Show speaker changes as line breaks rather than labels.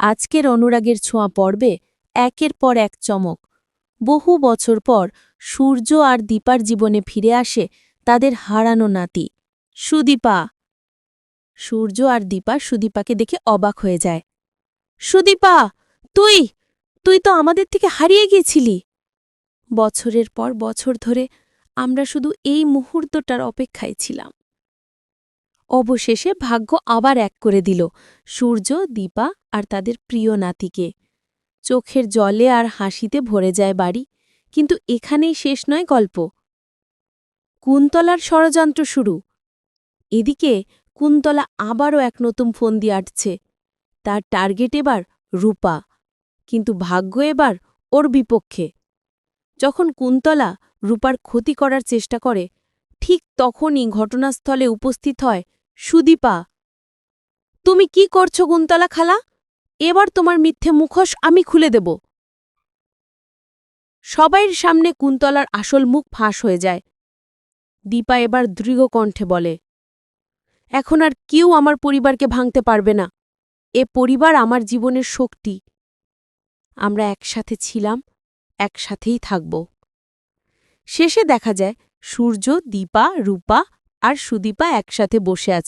আজকের অনুরাগের ছোঁয়া পর্বে একের পর এক চমক। বহু বছর পর সূর্য আর দীপার জীবনে ফিরে আসে তাদের হারানো নাতি সুদীপা। সূর্য আর দীপা সুদীপাকে দেখে অবাক হয়ে যায়। সুদীপা, তুই তুই তো আমাদের থেকে হারিয়ে গিয়েছিলি। বছরের পর বছর ধরে আমরা শুধু এই মুহূর্তটার অপেক্ষায় ছিলাম। অবশেষে ভাগ্য আবার এক করে দিল সূর্য, দীপা আর তাদের প্রিয় নাতিকে। চোখের জলে আর হাসিতে ভরে যায় বাড়ি। কিন্তু এখানেই শেষ নয় গল্প। কুন্তলার ষড়যন্ত্র শুরু। এদিকে কুন্তলা আবারও এক নতুন ফন্দি আঁটছে। তার টার্গেট এবার রূপা, কিন্তু ভাগ্য এবার ওর বিপক্ষে। যখন কুন্তলা রূপার ক্ষতি করার চেষ্টা করে, ঠিক তখনই ঘটনাস্থলে উপস্থিত হয় সুদীপা। তুমি কি করছো কুন্তলা খালা? এবার তোমার মিথ্যে মুখোশ আমি খুলে দেব। সবাইয়ের সামনে কুন্তলার আসল মুখ ফাঁস হয়ে যায়। দীপা এবার দৃঢ় কণ্ঠে বলে, এখন আর কেউ আমার পরিবারকে ভাঙতে পারবে না। এ পরিবার আমার জীবনের শক্তি। আমরা একসাথে ছিলাম, একসাথেই থাকব। শেষে দেখা যায় সূর্য, দীপা, রূপা আর সুদীপা একসাথে বসে আছে।